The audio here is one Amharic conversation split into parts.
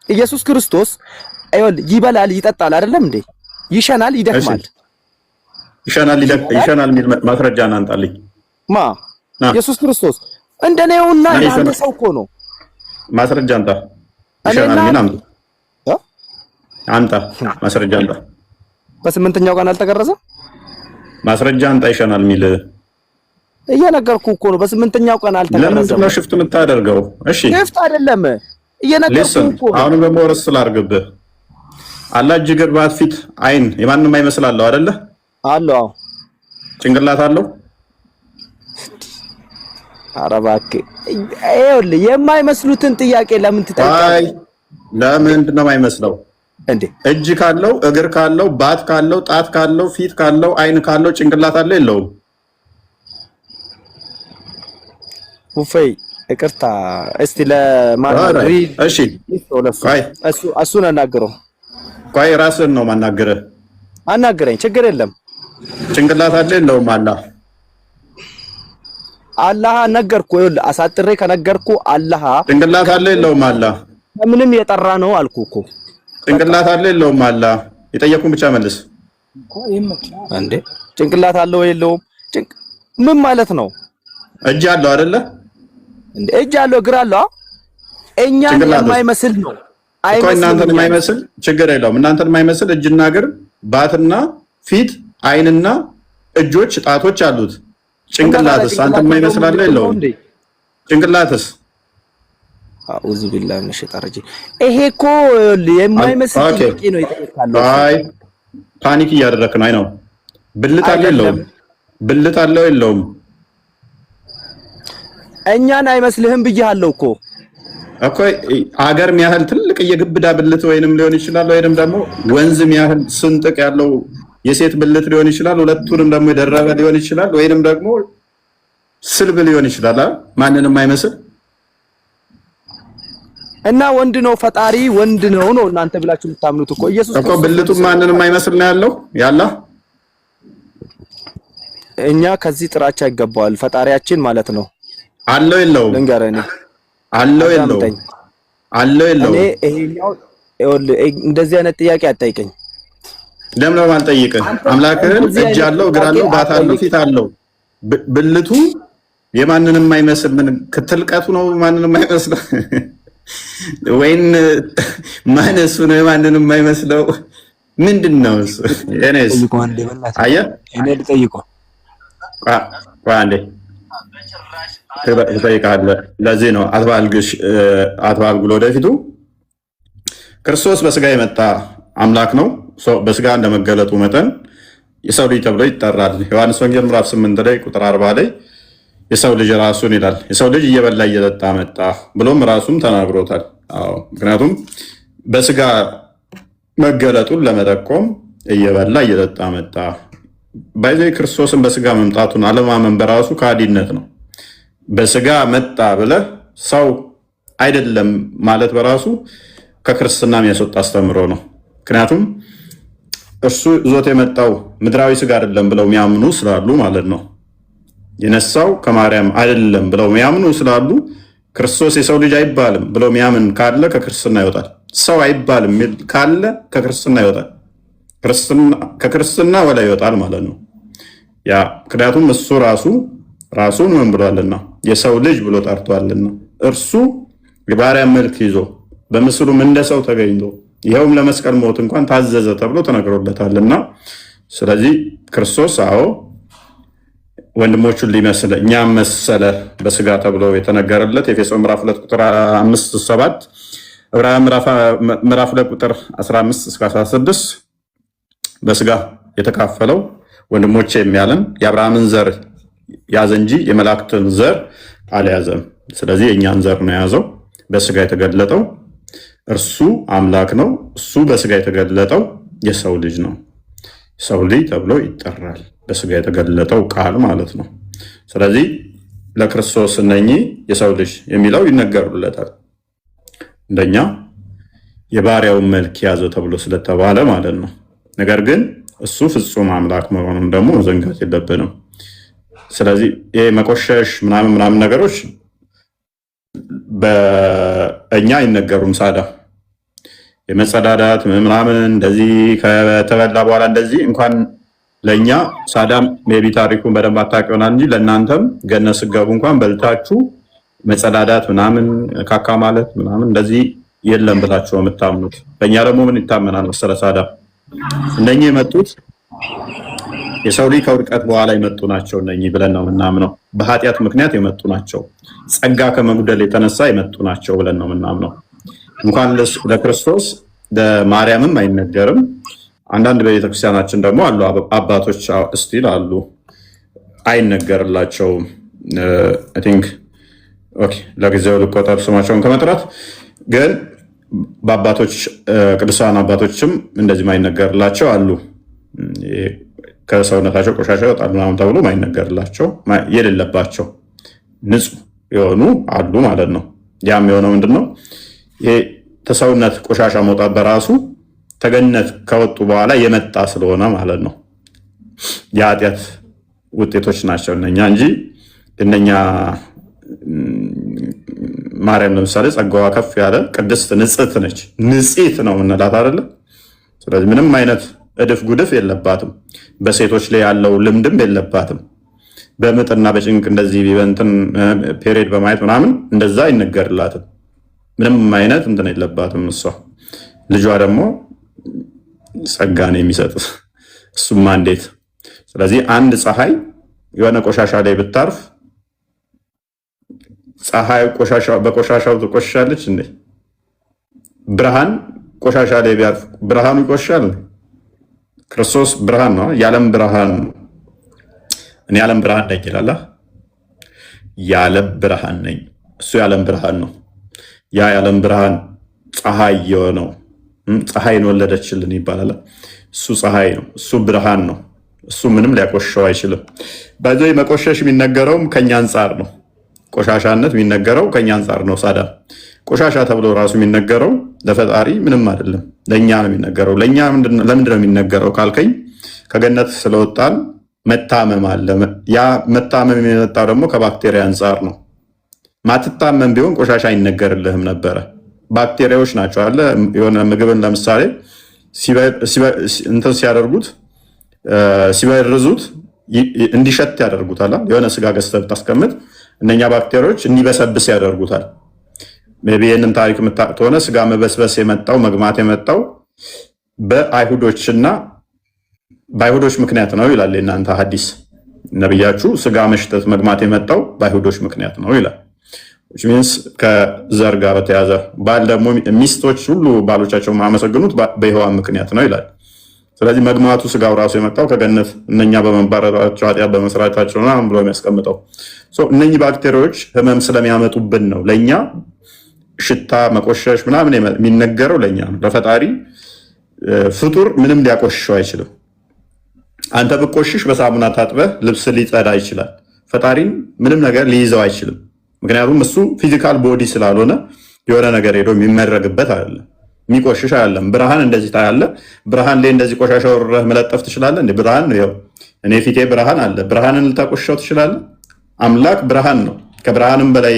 ኢየሱስ ክርስቶስ ይበላል ይጠጣል አይደለም እንዴ? ይሸናል ይደክማል። ይሸናል የሚል ማስረጃ አንጣልኝ። ኢየሱስ ክርስቶስ እንደኔውና አንተ ሰው እኮ ነው። ማስረጃ አንጣ። ይሸናል ምን አንጣ ማስረጃ አንጣ። በስምንተኛው ቀን አልተገረዘም? ማስረጃ አንጣ። ይሸናል የሚል እየነገርኩ እኮ ነው። በስምንተኛው ቀን አልተገረዘም። ለምን ነው ሽፍት የምታደርገው? እሺ ሽፍት አይደለም እየነገርኩ እኮ ነው። አሁን ደግሞ ወረስ ስላርግብህ አላህ እጅ እግር ባት ፊት አይን የማንም አይመስላለሁ አይደለ? አለው። ጭንቅላት አለው። ኧረ እባክህ ይኸውልህ የማይመስሉትን ጥያቄ ለምን ትጠይቃለህ? ለምንድን ነው የማይመስለው እንዴ? እጅ ካለው እግር ካለው ባት ካለው ጣት ካለው ፊት ካለው አይን ካለው ጭንቅላት አለው የለውም? ውፈይ ይቅርታ እስቲ ለማናገር እሺ እሱን አናግረው። ቆይ ራስህን ነው ማናገርህ። አናግረኝ ችግር የለም። ጭንቅላት አለ የለውም? አላህ ነገርኩ። ይኸውልህ አሳጥሬ ከነገርኩ አላህ ጭንቅላት አለ የለውም? ምንም የጠራ ነው አልኩ እኮ። ጭንቅላት አለ የለውም? የጠየቁን ብቻ መልስ እንዴ። ጭንቅላት አለው የለውም? ምን ማለት ነው? እጅ አለው አይደለ እንዴ? እጅ አለው እግር አለው። እኛን የማይመስል ነው እኮ። እናንተን የማይመስል ችግር የለውም። እናንተን የማይመስል እጅና እግር ባትና ፊት አይንና እጆች ጣቶች አሉት። ጭንቅላትስ አንተን የማይመስል አለ የለውም? ጭንቅላትስ አኡዙ ቢላሂ ሚነሽ ሸይጣን ረጂም። ይሄ እኮ የማይመስል ጥያቄ ነው ይጠይቃለሁ። አይ ፓኒክ እያደረክ ነው። አይ ነው ብልት አለ የለውም? ብልት አለው የለውም? እኛን አይመስልህም ብያለሁ እኮ አገር የሚያህል ትልቅ የግብዳ ብልት ወይንም ሊሆን ይችላል፣ ወይንም ደግሞ ወንዝ የሚያህል ስንጥቅ ያለው የሴት ብልት ሊሆን ይችላል። ሁለቱንም ደግሞ የደረበ ሊሆን ይችላል፣ ወይንም ደግሞ ስልብ ሊሆን ይችላል። ማንንም አይመስል እና ወንድ ነው ፈጣሪ ወንድ ነው እናንተ ብላችሁ የምታምኑት እኮ ኢየሱስ እኮ ብልቱ ማንንም አይመስል ነው ያለው እኛ ከዚህ ጥራቻ ይገባዋል ፈጣሪያችን ማለት ነው። አለው የለውም? ልንገርህ አለው የለውም? እኔ ይሄኛው እንደዚህ አይነት ጥያቄ አትጠይቀኝ። ለምን ነው የማልጠይቅህ? አምላክህን እጅ አለው እግር አለው ባት አለው ፊት አለው። ብልቱ የማንንም አይመስል ምን ክትልቀቱ ነው ማንንም አይመስል ወይን ማነሱ ነው የማንንም አይመስለው ምንድነው እሱ? እኔስ አየህ እኔ ልጠይቀው አንዴ ትጠይቃለህ። ለዚህ ነው አትባልጉ ወደፊቱ ክርስቶስ በስጋ የመጣ አምላክ ነው። በስጋ እንደመገለጡ መጠን የሰው ልጅ ተብሎ ይጠራል። ዮሐንስ ወንጌል ምዕራፍ 8 ላይ ቁጥር 40 ላይ የሰው ልጅ ራሱን ይላል። የሰው ልጅ እየበላ እየጠጣ መጣ ብሎም ራሱም ተናግሮታል። ምክንያቱም በስጋ መገለጡን ለመጠቆም እየበላ እየጠጣ መጣ። ባይዘ ክርስቶስን በስጋ መምጣቱን አለማመን በራሱ ከሃዲነት ነው። በስጋ መጣ ብለህ ሰው አይደለም ማለት በራሱ ከክርስትና የሚያስወጣ አስተምሮ ነው። ምክንያቱም እርሱ ዞት የመጣው ምድራዊ ስጋ አይደለም ብለው የሚያምኑ ስላሉ ማለት ነው። የነሳው ከማርያም አይደለም ብለው የሚያምኑ ስላሉ ክርስቶስ የሰው ልጅ አይባልም ብለው የሚያምን ካለ ከክርስትና ይወጣል። ሰው አይባልም ካለ ከክርስትና ይወጣል። ከክርስትና ወላይ ይወጣል ማለት ነው። ያ ምክንያቱም እሱ ራሱን ምን ብሏልና የሰው ልጅ ብሎ ጠርቷልና እርሱ የባሪያን መልክ ይዞ በምስሉም እንደ ሰው ተገኝቶ ይኸውም ለመስቀል ሞት እንኳን ታዘዘ ተብሎ ተነግሮለታልና ስለዚህ ክርስቶስ ወንድሞቹን ሊመስል እኛም መሰለ በስጋ ተብሎ የተነገረለት ኤፌሶን ምዕራፍ 2 ቁጥር 5-7 ዕብራውያን ምዕራፍ 2 ቁጥር 15-16 በስጋ የተካፈለው ወንድሞቼ የሚያለን የአብርሃምን ዘር ያዘ እንጂ የመላእክትን ዘር አልያዘም። ስለዚህ የእኛን ዘር ነው የያዘው። በስጋ የተገለጠው እርሱ አምላክ ነው። እሱ በስጋ የተገለጠው የሰው ልጅ ነው። ሰው ልጅ ተብሎ ይጠራል። በስጋ የተገለጠው ቃል ማለት ነው። ስለዚህ ለክርስቶስ እነኚህ የሰው ልጅ የሚለው ይነገሩለታል። እንደኛ የባሪያውን መልክ ያዘ ተብሎ ስለተባለ ማለት ነው። ነገር ግን እሱ ፍጹም አምላክ መሆኑን ደግሞ መዘንጋት የለብንም። ስለዚህ ይሄ መቆሸሽ ምናምን ነገሮች በእኛ አይነገሩም። ሳዳ የመጸዳዳት ምናምን እንደዚህ ከተበላ በኋላ እንደዚህ እንኳን ለእኛ ሳዳም ሜቢ ታሪኩን በደንብ አታውቅ ይሆናል እንጂ ለእናንተም ገነት ስገቡ እንኳን በልታችሁ መጸዳዳት ምናምን ካካ ማለት ምናምን እንደዚህ የለም ብላችሁ የምታምኑት። በእኛ ደግሞ ምን ይታመናል መሰለ ሳዳም እነኚህ የመጡት የሰው ልጅ ከውድቀት በኋላ የመጡ ናቸው እነኚህ ብለን ነው የምናምነው። በኃጢአት ምክንያት የመጡ ናቸው። ጸጋ ከመጉደል የተነሳ የመጡ ናቸው ብለን ነው የምናምነው። እንኳን ለክርስቶስ ለማርያምም አይነገርም። አንዳንድ በቤተክርስቲያናችን ደግሞ አሉ አባቶች ስቲል አሉ አይነገርላቸውም። አይ ቲንክ ኦኬ ለጊዜው ልቆጠር ስማቸውን ከመጥራት ግን በአባቶች ቅዱሳን አባቶችም እንደዚህ ማይነገርላቸው አሉ። ከሰውነታቸው ቆሻሻ ይወጣል ምናምን ተብሎ ማይነገርላቸው የሌለባቸው ንጹህ የሆኑ አሉ ማለት ነው። ያም የሆነው ምንድነው? ይሄ ተሰውነት ቆሻሻ መውጣት በራሱ ተገነት ከወጡ በኋላ የመጣ ስለሆነ ማለት ነው። የኃጢአት ውጤቶች ናቸው እነኛ እንጂ እነኛ ማርያም ለምሳሌ ጸጋዋ ከፍ ያለ ቅድስት ንጽሕት ነች። ንጽሕት ነው የምንላት አይደለ? ስለዚህ ምንም አይነት እድፍ ጉድፍ የለባትም። በሴቶች ላይ ያለው ልምድም የለባትም። በምጥና በጭንቅ እንደዚህ ቢበንትን ፔሪድ በማየት ምናምን እንደዛ አይነገርላትም። ምንም አይነት እንትን የለባትም እሷ። ልጇ ደግሞ ጸጋን የሚሰጥ እሱማ እንዴት! ስለዚህ አንድ ፀሐይ የሆነ ቆሻሻ ላይ ብታርፍ ፀሐይ በቆሻሻው ትቆሻለች እንዴ? ብርሃን ቆሻሻ ላይ ቢያርፍ ብርሃኑ ይቆሻል? ክርስቶስ ብርሃን ነው፣ የዓለም ብርሃን። እኔ የዓለም ብርሃን ነኝ ይላል። የዓለም ብርሃን ነኝ፣ እሱ የዓለም ብርሃን ነው። ያ የዓለም ብርሃን ፀሐይ የሆነው ፀሐይን ወለደችልን ይባላል። እሱ ፀሐይ ነው፣ እሱ ብርሃን ነው። እሱ ምንም ሊያቆሸው አይችልም። በዚህ መቆሸሽ የሚነገረውም ከኛ አንጻር ነው። ቆሻሻነት የሚነገረው ከኛ አንጻር ነው። ሳዳ ቆሻሻ ተብሎ ራሱ የሚነገረው ለፈጣሪ ምንም አይደለም፣ ለእኛ ነው የሚነገረው። ለእኛ ለምንድን ነው የሚነገረው ካልከኝ ከገነት ስለወጣን መታመም አለ። ያ መታመም የመጣው ደግሞ ከባክቴሪያ አንጻር ነው። ማትታመም ቢሆን ቆሻሻ አይነገርልህም ነበረ። ባክቴሪያዎች ናቸው አለ። የሆነ ምግብን ለምሳሌ እንትን ሲያደርጉት ሲበርዙት እንዲሸት ያደርጉታል። የሆነ ስጋ ገዝተህ ብታስቀምጥ እነኛ ባክቴሪያዎች እንዲበሰብስ ያደርጉታል። ሜቢ ይህንን ታሪክ የምታውቅ ከሆነ ስጋ መበስበስ የመጣው መግማት የመጣው በአይሁዶችና በአይሁዶች ምክንያት ነው ይላል የእናንተ ሐዲስ። ነብያችሁ ስጋ መሽተት መግማት የመጣው በአይሁዶች ምክንያት ነው ይላል። which means ከዘር ጋር በተያዘ ባል ደግሞ ሚስቶች ሁሉ ባሎቻቸው ማመሰግኑት በሔዋን ምክንያት ነው ይላል። ስለዚህ መግማቱ ስጋው ራሱ የመጣው ከገነት እነኛ በመባረራቸው ኃጢአት በመስራታቸው ነው ብሎ የሚያስቀምጠው። እነኚህ ባክቴሪያዎች ህመም ስለሚያመጡብን ነው ለእኛ ሽታ መቆሸሽ ምናምን የሚነገረው ለእኛ ነው። ለፈጣሪ ፍጡር ምንም ሊያቆሽሸው አይችልም። አንተ ብቆሽሽ በሳሙና ታጥበህ ልብስ ሊጸዳ ይችላል። ፈጣሪን ምንም ነገር ሊይዘው አይችልም። ምክንያቱም እሱ ፊዚካል ቦዲ ስላልሆነ የሆነ ነገር ሄዶ የሚመረግበት አይደለም፣ የሚቆሽሽ አይደለም። ብርሃን እንደዚህ ታያለህ። ብርሃን ላይ እንደዚህ ቆሻሻ ወረህ መለጠፍ ትችላለህ እንዴ? ብርሃን ነው። እኔ ፊቴ ብርሃን አለ። ብርሃንን ልታቆሽሸው ትችላለህ? አምላክ ብርሃን ነው። ከብርሃንም በላይ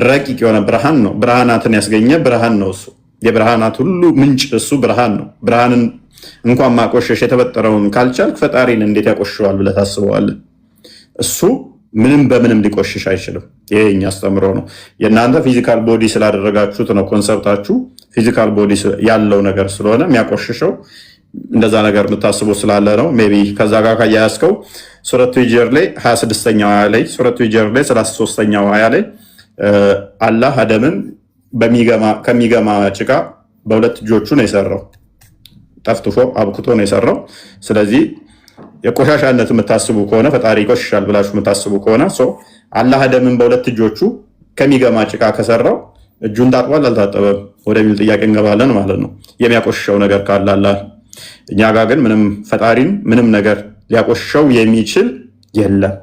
ረቂቅ የሆነ ብርሃን ነው። ብርሃናትን ያስገኘ ብርሃን ነው። እሱ የብርሃናት ሁሉ ምንጭ እሱ ብርሃን ነው። ብርሃንን እንኳን ማቆሸሽ የተፈጠረውን ካልቻልክ ፈጣሪን እንዴት ያቆሽሸዋል ብለህ ታስበዋለህ? እሱ ምንም በምንም ሊቆሽሽ አይችልም። ይሄ እኛ አስተምሮ ነው። የእናንተ ፊዚካል ቦዲ ስላደረጋችሁት ነው። ኮንሰፕታችሁ ፊዚካል ቦዲ ያለው ነገር ስለሆነ የሚያቆሽሸው እንደዛ ነገር የምታስቡ ስላለ ነው። ሜይ ቢ ከዛ ጋር ካያያዝከው ሱረቱ ሂጅር ላይ 26ኛው አያ ላይ ሱረቱ ሂጅር ላይ 33ኛው አያ ላይ አላህ አደምን ከሚገማ ጭቃ በሁለት እጆቹ ነው የሰራው። ጠፍጥፎ አብክቶ ነው የሰራው። ስለዚህ የቆሻሻነት የምታስቡ ከሆነ ፈጣሪ ይቆሽሻል ብላችሁ የምታስቡ ከሆነ አላህ አደምን በሁለት እጆቹ ከሚገማ ጭቃ ከሰራው እጁን ታጥቧል አልታጠበም ወደሚል ጥያቄ እንገባለን ማለት ነው። የሚያቆሽሸው ነገር ካለ አላህ። እኛ ጋር ግን ምንም ፈጣሪን ምንም ነገር ሊያቆሽሸው የሚችል የለም።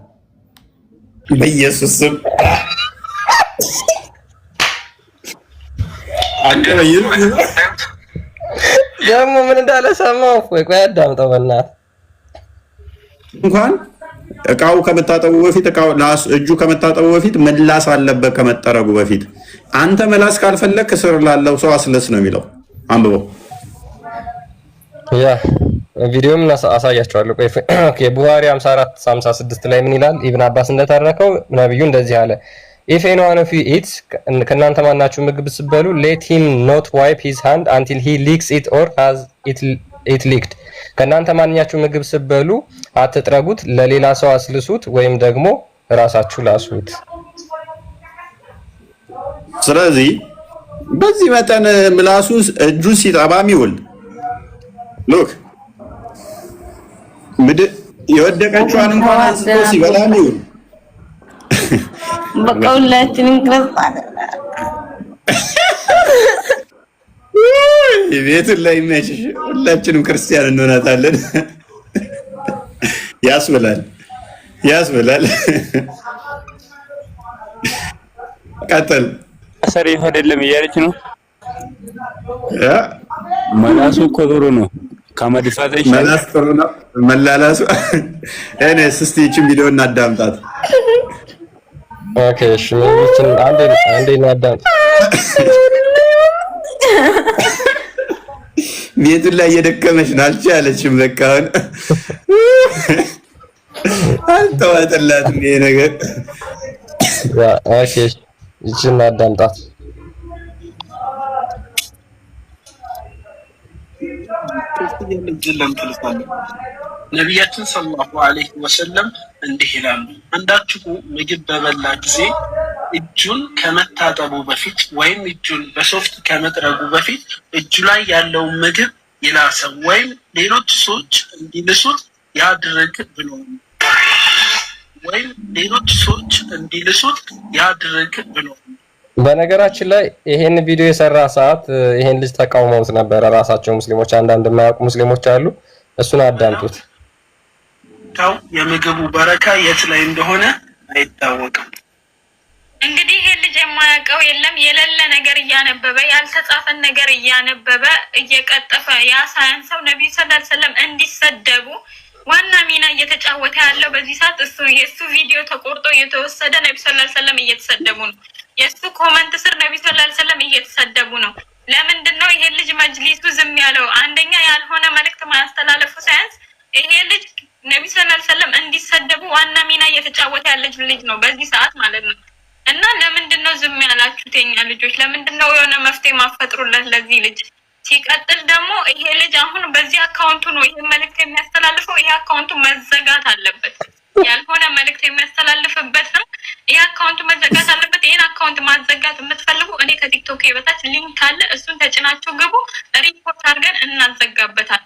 በኢየሱስ ስም ደግሞ ምን እንዳለ ሰማሁ። ቆይ አዳምጠው በእናትህ። እንኳን እቃው ከመታጠቡ በፊት እጁ ከመታጠቡ በፊት መላስ አለበት። ከመጠረጉ በፊት አንተ መላስ ካልፈለግ ስር ላለው ሰው አስለስ ነው የሚለው። አንብበው። ያ ቪዲዮም አሳያችኋለሁ። ኦኬ ቡኻሪ 54:56 ላይ ምን ይላል? ኢብን አባስ እንደተረከው ነብዩ እንደዚህ አለ If anyone of you eats ከናንተ ማናችሁ ምግብ ሲበሉ let him not wipe his hand until he licks it or has it licked ከናንተ ማንኛችሁ ምግብ ሲበሉ አትጥረጉት ለሌላ ሰው አስልሱት ወይም ደግሞ ራሳችሁ ላሱት። ስለዚህ በዚህ መጠን ምላሱ እጁ ሲጠባም ይውል ሉክ የወደቀችዋን እንኳን አንስቶ ሲበላም ይውል በቀውላችንን ክርስቲያን ቤቱን ላይ የሚያሽሽ ሁላችንም ክርስቲያን እንሆናታለን። ያስብላል። ቀጥል። ሰሪፍ አይደለም እያለች ነው። መላሱ እኮ ጥሩ ነው። ከመድፋት መላስ ጥሩ ነው። መላላሱ እኔስ እስቲ ይህችን ቪዲዮ እናዳምጣት። ኦኬ እሺ ምን አንዴ እናዳምጥ። ቤቱን ላይ እየደከመች ነው አልቻለችም። በቃ አሁን አልተዋጠላትም ይሄ ነገር። ኦኬ ይህችን እናዳምጣት። ነቢያችን ሰለላሁ ዐለይሂ ወሰለም እንዲህ ይላሉ፣ አንዳችሁ ምግብ በበላ ጊዜ እጁን ከመታጠቡ በፊት ወይም እጁን በሶፍት ከመጥረጉ በፊት እጁ ላይ ያለው ምግብ ይላሰው ወይም ሌሎች ሰዎች እንዲልሱት ያድርግ ብሎ በነገራችን ላይ ይሄን ቪዲዮ የሰራ ሰዓት ይሄን ልጅ ተቃውመውት ነበር ራሳቸው ሙስሊሞች፣ አንዳንድ የማያውቁ ሙስሊሞች አሉ። እሱን አዳምጡት። የምግቡ በረካ የት ላይ እንደሆነ አይታወቅም። እንግዲህ ይሄ ልጅ የማያውቀው የለም። የሌለ ነገር እያነበበ ያልተጻፈን ነገር እያነበበ እየቀጠፈ ያ ሳያንሰው ነብዩ ሰለላሁ ዐለይሂ ወሰለም እንዲሰደቡ ዋና ሚና እየተጫወተ ያለው በዚህ ሰዓት የእሱ ቪዲዮ ተቆርጦ እየተወሰደ ነብዩ ሰለላሁ ዐለይሂ ወሰለም እየተሰደቡ ነው። የእሱ ኮመንት ስር ነብዩ ሰለላሁ ዐለይሂ ወሰለም እየተሰደቡ ነው። ለምንድን ነው ይሄ ልጅ መጅሊሱ ዝም ያለው? አንደኛ ያልሆነ መልእክት ማስተላለፉ ሳያንስ ይሄ ልጅ ነብዩ ሰለላሁ ዐለይሂ ወሰለም እንዲሰደቡ ዋና ሚና እየተጫወተ ያለ ልጅ ነው በዚህ ሰዓት ማለት ነው። እና ለምንድን ነው ዝም ያላችሁት የኛ ልጆች? ለምንድን ነው የሆነ መፍትሄ ማፈጥሩለት ለዚህ ልጅ? ሲቀጥል ደግሞ ይሄ ልጅ አሁን በዚህ አካውንቱ ነው ይሄ መልእክት የሚያስተላልፈው። ይሄ አካውንቱ መዘጋት አለበት። ያልሆነ መልእክት የሚያስተላልፍበት ነው። ይሄ አካውንቱ መዘጋት አለበት። ይሄን አካውንት ማዘጋት የምትፈልጉ እኔ ከቲክቶክ በታች ሊንክ አለ፣ እሱን ተጭናችሁ ግቡ። ሪፖርት አድርገን እናዘጋበታል።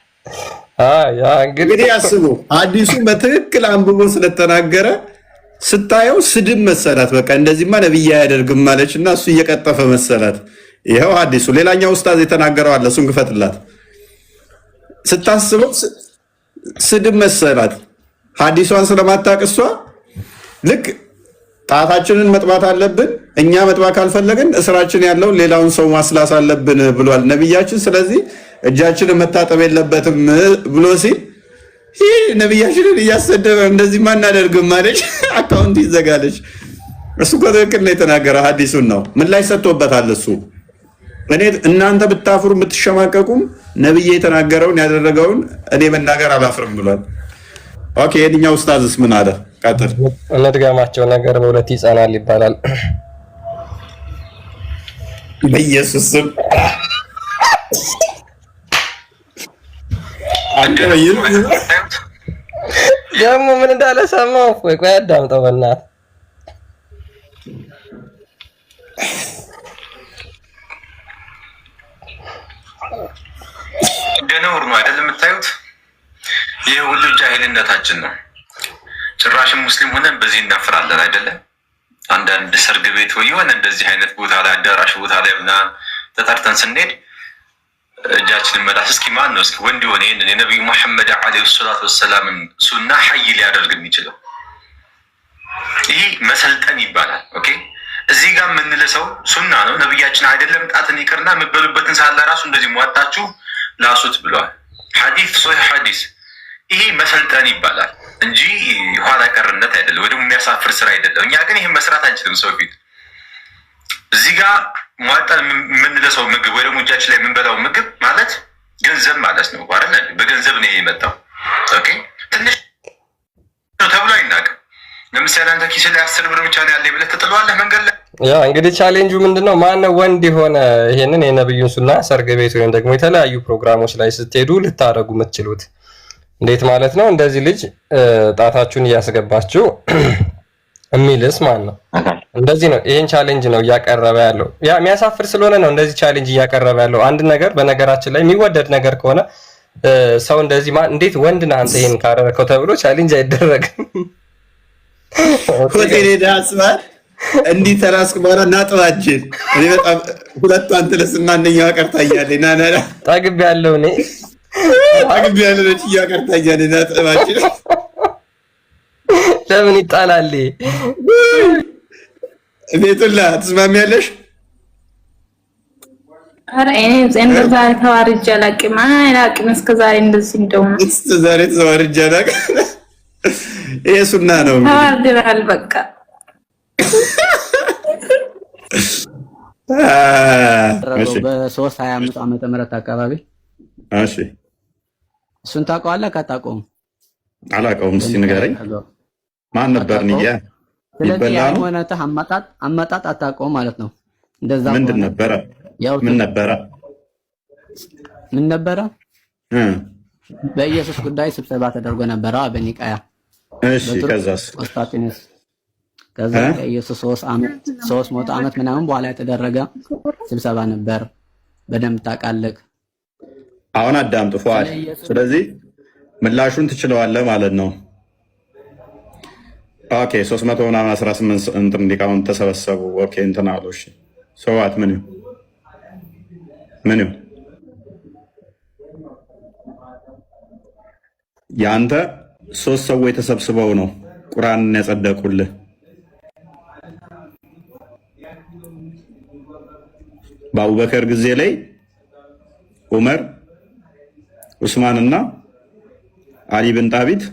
እንግዲህ አስቡ፣ አዲሱን በትክክል አንብቦ ስለተናገረ ስታየው ስድብ መሰላት። በቃ እንደዚህማ ነብይ አያደርግም ማለች እና እሱ እየቀጠፈ መሰላት። ይኸው አዲሱ ሌላኛው ኡስታዝ የተናገረው አለ፣ እሱን ግፈትላት። ስታስበው ስድብ መሰላት። ሐዲሷን ስለማታውቅ እሷ ልክ ጣታችንን መጥባት አለብን እኛ መጥባት ካልፈለግን እስራችን ያለው ሌላውን ሰው ማስላስ አለብን ብሏል ነብያችን። ስለዚህ እጃችንን መታጠብ የለበትም ብሎ ሲል ይህ ነብያችንን እያሰደበ እንደዚህ ማናደርግም ማለች። አካውንት ይዘጋለች። እሱ እኮ ትክክል ነው የተናገረው፣ ሐዲሱን ነው። ምን ላይ ሰጥቶበታል እሱ። እኔ እናንተ ብታፍሩ የምትሸማቀቁም ነብዬ የተናገረውን ያደረገውን እኔ መናገር አላፍርም ብሏል። ኦኬ የትኛው ኡስታዝስ ምን አለ? ቀጥል። እንድገማቸው ነገር በሁለት ይጸናል ይባላል። በኢየሱስ ስም ደግሞ ምን እንዳለ ሰማሁ። ቆይ አዳምጠው በእናትህ። ደነውር ነው አይደል የምታዩት? ይህ ሁሉ ጃሂልነታችን ነው። ጭራሽም ሙስሊም ሆነን በዚህ እናፍራለን አይደለም? አንዳንድ ሰርግ ቤት ወይ የሆነ እንደዚህ አይነት ቦታ ላይ አዳራሽ ቦታ ላይ ምናምን ተጠርተን ስንሄድ እጃችንን መዳስ እስኪ ማን ነው እስኪ ወንድ የሆነ ይህንን የነቢዩ መሐመድ ዓለይሂ ሰላቱ ወሰላምን ሱና ሐይ ሊያደርግ የሚችለው? ይህ መሰልጠን ይባላል። ኦኬ እዚህ ጋር የምንልሰው ሱና ነው። ነቢያችን አይደለም ጣትን ይቅርና የምበሉበትን ሳላ ራሱ እንደዚህ ሟጣችሁ ላሱት ብለዋል። ሐዲስ ሶሒህ ሐዲስ። ይሄ መሰልጠን ይባላል እንጂ ኋላ ቀርነት አይደለም፣ ወይ ደግሞ የሚያሳፍር ስራ አይደለም። እኛ ግን ይሄን መስራት አንችልም። ሰው ፊት እዚህ ጋር ሟጣን የምንለሰው ምግብ ወይ ደግሞ እጃችን ላይ የምንበላው ምግብ ገንዘብ ማለት ነው አይደል? በገንዘብ ነው የመጣው። ኦኬ ትንሽ ተብሎ አይናቅም። ለምሳሌ አንተ ኪስ ላይ 10 ብር ብቻ ነው ያለኝ ብለህ ትጥለዋለህ መንገድ ላይ። ያ እንግዲህ ቻሌንጁ ምንድነው? ማነው ወንድ የሆነ ይሄንን የነብዩን ሱና ሰርግ ቤት ወይም ደግሞ የተለያዩ ፕሮግራሞች ላይ ስትሄዱ ልታረጉ የምትችሉት እንዴት ማለት ነው? እንደዚህ ልጅ ጣታችሁን እያስገባችሁ የሚልስ ማን ነው? እንደዚህ ነው። ይሄን ቻሌንጅ ነው እያቀረበ ያለው። ያ የሚያሳፍር ስለሆነ ነው እንደዚህ ቻሌንጅ እያቀረበ ያለው። አንድ ነገር በነገራችን ላይ የሚወደድ ነገር ከሆነ ሰው እንደዚህ እንዴት ወንድ ነህ አንተ ይሄን ካረከው ተብሎ ቻሌንጅ አይደረግም። ሆቴል ሄደህ አስባል እንዲህ ተራስክ በኋላ ናጥባችን እኔ በጣም ሁለቱ አንተ ለስና አንደኛው ቀርታኛለች ና ጠግብ ያለው እኔ ጠግብ ያለው ነች እያቀርታኛለች ናጥባችን ለምን ይጣላል? ቤቱላ ትስማሚያለሽ? ኧረ እኔ እንደዛ ተዋርጄ አላውቅም። አላውቅም እስከ ዛሬ እንደዚህ እንደውም እስከ ዛሬ ተዋርጄ አላውቅም። ይሄ ሱና ነው። ተዋርደናል በቃ። በ325 ዓመተ ምህረት አካባቢ እሺ፣ እሱን ታውቀዋለህ? ካታውቀውም አላውቀውም። እስኪ ንገረኝ። ማን ነበር ንያ? ስለዚህ የሃይማኖትህ አመጣጥ አታውቀውም ማለት ነው። እንደዛ ምንድን ነበረ? ምን ነበረ? በኢየሱስ ጉዳይ ስብሰባ ተደርጎ ነበረ በኒቃያ። እሺ፣ ከዛስ? ቆስጣንጢኖስ። ከዛ ከኢየሱስ 300 ዓመት ምናምን በኋላ የተደረገ ስብሰባ ነበር። በደንብ ታውቃለህ። አሁን አዳምጥ ፏል። ስለዚህ ምላሹን ትችለዋለህ ማለት ነው። ኦኬ 300 ምናምን 18 እንትን ሊቃውንት ተሰበሰቡ። ኦኬ እንትን አሉ። እሺ ሰዋት ምን ያንተ 3 ሰዎች ተሰብስበው ነው ቁርአንን ያጸደቁልህ። በአቡበከር ጊዜ ላይ ዑመር፣ ዑስማንና አሊ ብን ጣቢት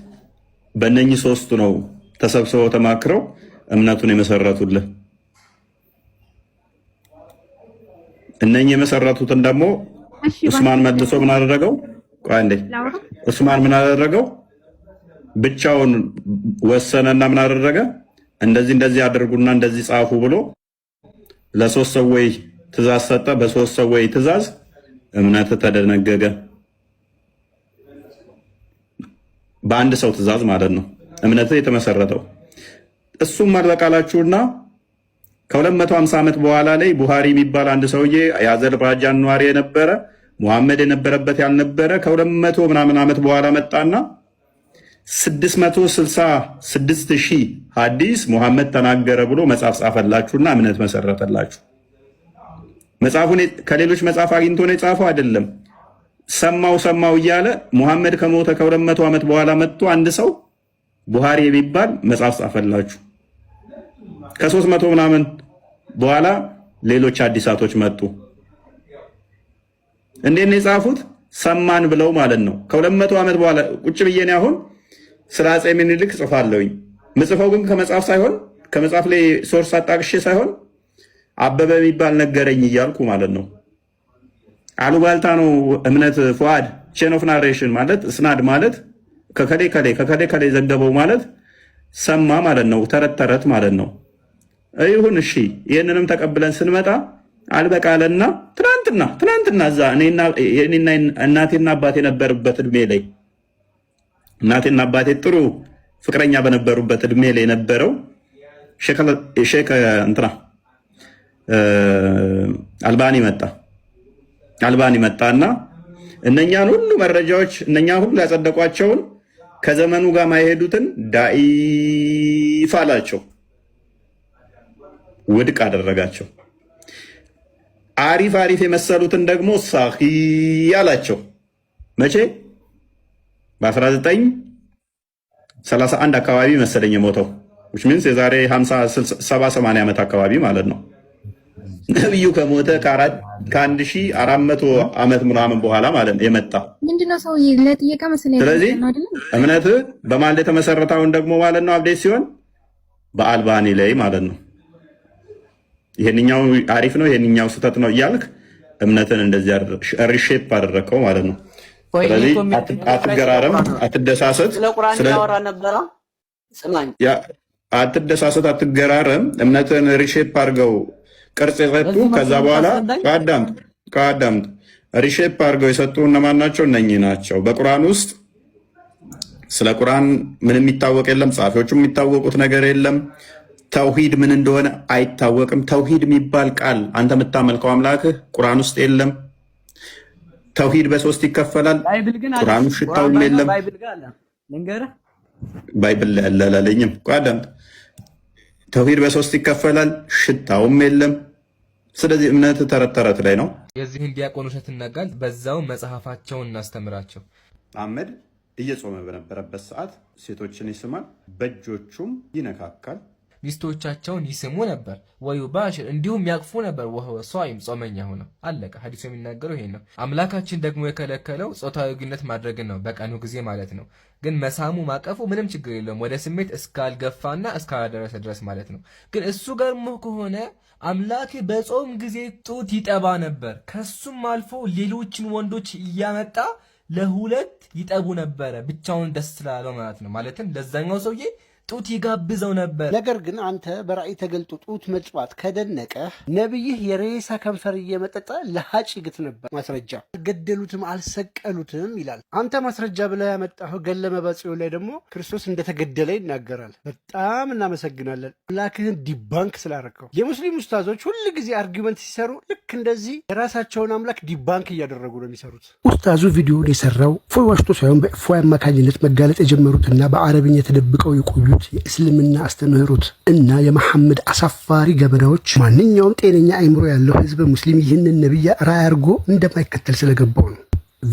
በእነኚህ 3ቱ ነው ተሰብስበው ተማክረው እምነቱን የመሰረቱልህ። እነኚህ የመሰረቱትን ደግሞ ዑስማን መልሶ ምን አደረገው? ቆይ እንዴ ዑስማን ምን አደረገው? ብቻውን ወሰነና ምን አደረገ? እንደዚህ አድርጉና እንደዚህ ጻፉ ብሎ ለ3 ሰዎች ትእዛዝ ሰጠ። በ3 ሰዎች ትእዛዝ እምነት ተደነገገ። በአንድ ሰው ትእዛዝ ማለት ነው እምነት የተመሰረተው። እሱም አልበቃላችሁና ከ250 ዓመት በኋላ ላይ ቡሃሪ የሚባል አንድ ሰውዬ የአዘርባይጃን ነዋሪ የነበረ ሙሐመድ የነበረበት ያልነበረ ከ200 ምናምን ዓመት በኋላ መጣና 666,000 ሐዲስ ሙሐመድ ተናገረ ብሎ መጽሐፍ ጻፈላችሁና እምነት መሰረተላችሁ። መጽሐፉን ከሌሎች መጽሐፍ አግኝቶ ነው የጻፈው አይደለም። ሰማው እያለ ሙሐመድ ከሞተ ከ200 ዓመት በኋላ መጥቶ አንድ ሰው ቡሃሪ የሚባል መጽሐፍ ጻፈላችሁ። ከ300 ምናምን በኋላ ሌሎች አዲሳቶች መጡ። እንዴት ነው የጻፉት? ሰማን ብለው ማለት ነው። ከ200 ዓመት በኋላ ቁጭ ብዬ ነው አሁን ስለ አፄ ምኒልክ ጽፋለሁኝ። ምጽፈው ግን ከመጽሐፍ ሳይሆን ከመጽሐፍ ላይ ሶርስ አጣቅሼ ሳይሆን አበበ የሚባል ነገረኝ እያልኩ ማለት ነው። አሉባልታ ነው እምነት። ፉአድ ቼን ኦፍ ናሬሽን ማለት እስናድ ማለት ከከሌ ዘገበው ማለት ሰማ ማለት ነው። ተረት ማለት ነው። ይሁን እሺ። ይህንንም ተቀብለን ስንመጣ አልበቃለና ትናንትና እዛ እኔና እናቴና አባቴ የነበሩበት እድሜ ላይ እናቴና አባቴ ጥሩ ፍቅረኛ በነበሩበት እድሜ ላይ የነበረው ሼክ እንትና አልባኒ መጣና እነኛን ሁሉ መረጃዎች እነኛን ሁሉ ያጸደቋቸውን ከዘመኑ ጋር ማይሄዱትን ዳኢፍ አላቸው፣ ውድቅ አደረጋቸው። አሪፍ የመሰሉትን ደግሞ ሳሂ አላቸው። መቼ? በ1931 አካባቢ መሰለኝ የሞተው which means የዛሬ 50-70-80 ዓመት አካባቢ ማለት ነው። ነብዩ ከሞተ ከ1400 ዓመት ምናምን በኋላ ማለት ነው የመጣ ምንድነው ሰው ለጥየቃ መሰለኝ። ስለዚህ እምነት በማን ላይ ተመሰረታውን ደግሞ ማለት ነው አብዴት ሲሆን በአልባኒ ላይ ማለት ነው። ይሄንኛው አሪፍ ነው ይሄንኛው ስህተት ነው እያልክ እምነትን እንደዚህ ሪሼፕ አደረከው ማለት ነው። ስለዚህ አትገራረም፣ አትደሳሰት። አትደሳሰት፣ አትገራረም። እምነትን ሪሼፕ አድርገው ቅርጽ የሰጡ ከዛ በኋላ ከአዳምጥ ሪሼፕ አድርገው የሰጡ እነማን ናቸው? እነኚህ ናቸው። በቁርአን ውስጥ ስለ ቁርአን ምንም የሚታወቅ የለም። ጸሐፊዎቹ የሚታወቁት ነገር የለም። ተውሂድ ምን እንደሆነ አይታወቅም። ተውሂድ የሚባል ቃል አንተ የምታመልከው አምላክህ ቁርአን ውስጥ የለም። ተውሂድ በሶስት ይከፈላል። ቁርአን ሽታውም የለም። ባይብል ያላለኝም ቋዳም ተውሂድ በሶስት ይከፈላል፣ ሽታውም የለም። ስለዚህ እምነት ተረት ተረት ላይ ነው። የዚህን ዲያቆን ውሸት እናጋልጥ፣ በዛው መጽሐፋቸውን እናስተምራቸው። መሐመድ እየጾመ በነበረበት ሰዓት ሴቶችን ይስማል፣ በእጆቹም ይነካካል። ሚስቶቻቸውን ይስሙ ነበር፣ ወዩባሽር እንዲሁም ያቅፉ ነበር። ወህወ ሷኢም ጾመኛ ሆነው አለቀ። ሐዲሱ የሚናገረው ይሄን ነው። አምላካችን ደግሞ የከለከለው ጾታዊ ግንኙነት ማድረግን ነው፣ በቀኑ ጊዜ ማለት ነው። ግን መሳሙ ማቀፉ ምንም ችግር የለውም፣ ወደ ስሜት እስካልገፋና እስካላደረሰ ድረስ ማለት ነው። ግን እሱ ገርሞ ከሆነ አምላክ በጾም ጊዜ ጡት ይጠባ ነበር። ከሱም አልፎ ሌሎችን ወንዶች እያመጣ ለሁለት ይጠቡ ነበረ፣ ብቻውን ደስ ስላለው ማለት ነው። ማለትም ለዛኛው ሰውዬ ጡት ይጋብዘው ነበር። ነገር ግን አንተ በራእይ ተገልጦ ጡት መጥባት ከደነቀህ ነብይህ የሬሳ ከንፈር እየመጠጠ ለሃጭ ይግት ነበር። ማስረጃ አልገደሉትም አልሰቀሉትም ይላል። አንተ ማስረጃ ብለህ ያመጣኸው ገድለ መባጽዮን ላይ ደግሞ ክርስቶስ እንደተገደለ ይናገራል። በጣም እናመሰግናለን አምላክህን ዲባንክ ስላረከው። የሙስሊም ኡስታዞች ሁል ጊዜ አርጊመንት ሲሰሩ ልክ እንደዚህ የራሳቸውን አምላክ ዲባንክ እያደረጉ ነው የሚሰሩት። ኡስታዙ ቪዲዮን የሰራው ፎይ ዋሽቶ ሳይሆን በፎይ አማካኝነት መጋለጥ የጀመሩትና በአረብኛ ተደብቀው የቆዩ የእስልምና አስተምህሮት እና የመሐመድ አሳፋሪ ገበናዎች ማንኛውም ጤነኛ አይምሮ ያለው ህዝብ ሙስሊም ይህንን ነብይ ራዕይ አድርጎ እንደማይከተል ስለገባው ነው።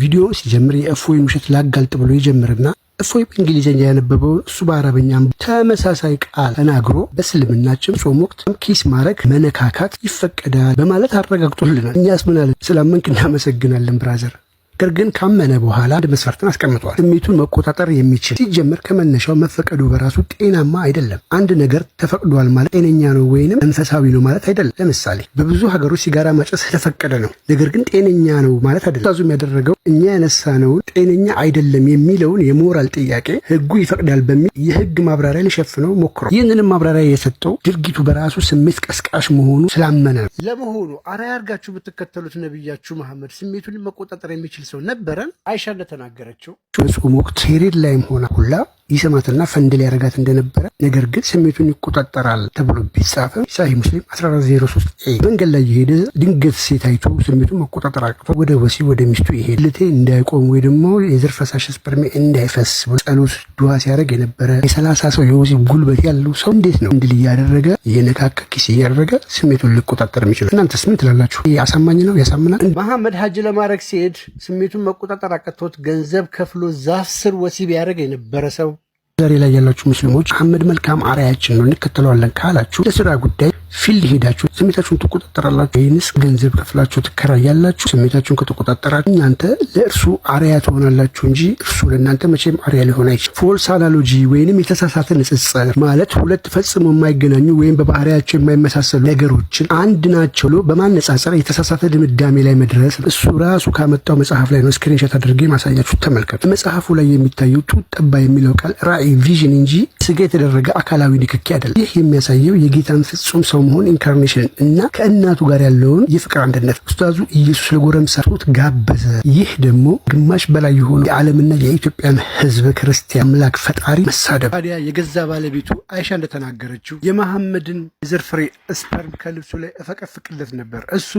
ቪዲዮ ሲጀምር የእፎይ ውሸት ላጋልጥ ብሎ ይጀምርና እፎይ በእንግሊዝኛ ያነበበውን እሱ በአረበኛ ተመሳሳይ ቃል ተናግሮ በእስልምናችን ጾም ወቅት ኪስ ማድረግ መነካካት ይፈቀዳል በማለት አረጋግጦልናል። እኛስ ምን አለ? ስላመንክ እናመሰግናለን ብራዘር። ነገር ግን ካመነ በኋላ አንድ መስፈርትን አስቀምጧል። ስሜቱን መቆጣጠር የሚችል ሲጀምር ከመነሻው መፈቀዱ በራሱ ጤናማ አይደለም። አንድ ነገር ተፈቅዷል ማለት ጤነኛ ነው ወይንም መንፈሳዊ ነው ማለት አይደለም። ለምሳሌ በብዙ ሀገሮች ሲጋራ ማጨስ የተፈቀደ ነው፣ ነገር ግን ጤነኛ ነው ማለት አይደለም። ኡስታዙ የሚያደረገው እኛ ያነሳነውን ጤነኛ አይደለም የሚለውን የሞራል ጥያቄ ህጉ ይፈቅዳል በሚል የህግ ማብራሪያ ሊሸፍነው ሞክሯል። ይህንንም ማብራሪያ የሰጠው ድርጊቱ በራሱ ስሜት ቀስቃሽ መሆኑ ስላመነ ነው። ለመሆኑ አርአያ አድርጋችሁ ብትከተሉት ነብያችሁ መሐመድ ስሜቱን መቆጣጠር የሚችል ሰው ነበረን? አይሻ እንደተናገረችው በጾም ወቅት ሄሬድ ላይም ሆና ሁላ ይሰማትና ፈንድል ያረጋት እንደነበረ ነገር ግን ስሜቱን ይቆጣጠራል ተብሎ ቢጻፍም ሳሂህ ሙስሊም 1403 መንገድ ላይ የሄደ ድንገት ሴት አይቶ ስሜቱን መቆጣጠር አቅቶ ወደ ወሲ ወደ ሚስቱ ይሄድ ልቴ እንዳይቆም ወይ ደግሞ የዘር ፈሳሽ ስፐርሜ እንዳይፈስ ብሎ ጸሎት ዱዓ ሲያደርግ የነበረ የ30 ሰው የወሲ ጉልበት ያለው ሰው እንዴት ነው እንድል እያደረገ የነካካ ኪስ እያደረገ ስሜቱን ሊቆጣጠር የሚችለው? እናንተስ ምን ትላላችሁ? አሳማኝ ነው? ያሳምናል? መሐመድ ሀጅ ለማድረግ ሲሄድ ስሜቱን መቆጣጠር አቅቶት ገንዘብ ከፍሎ ዛፍ ስር ወሲብ ያደረገ የነበረ ሰው ዛሬ ላይ ያላችሁ ሙስሊሞች መሐመድ መልካም አርአያችን ነው እንከተለዋለን ካላችሁ ለስራ ጉዳይ ፊልድ ሄዳችሁ ስሜታችሁን ትቆጣጠራላችሁ ወይንስ ገንዘብ ከፍላችሁ ትከራያላችሁ? ስሜታችሁን ከተቆጣጠራችሁ እናንተ ለእርሱ አርአያ ትሆናላችሁ እንጂ እርሱ ለእናንተ መቼም አርአያ ሊሆን አይችልም። ፎልስ አናሎጂ ወይንም የተሳሳተ ንጽጽር ማለት ሁለት ፈጽሞ የማይገናኙ ወይም በባህሪያቸው የማይመሳሰሉ ነገሮችን አንድ ናቸው ብሎ በማነጻጸር የተሳሳተ ድምዳሜ ላይ መድረስ እሱ ራሱ ካመጣው መጽሐፍ ላይ ነው ስክሪንሾት አድርጌ ማሳያችሁ ተመልከቱ። መጽሐፉ ላይ የሚታየው ጡት ጠባ የሚለው ቃል ራእይ ቪዥን እንጂ ስጋ የተደረገ አካላዊ ንክኪ አይደለም። ይህ የሚያሳየው የጌታን ፍጹም ሰው መሆን ኢንካርኔሽን እና ከእናቱ ጋር ያለውን የፍቅር አንድነት። ኡስታዙ ኢየሱስ ለጎረምሳ ጡት ጋበዘ። ይህ ደግሞ ግማሽ በላይ የሆኑ የዓለምና የኢትዮጵያን ሕዝብ ክርስቲያን አምላክ ፈጣሪ መሳደብ። ታዲያ የገዛ ባለቤቱ አይሻ እንደተናገረችው የመሐመድን የዘር ፍሬ ስፐርም ከልብሱ ላይ እፈቀፍቅለት ነበር እሱ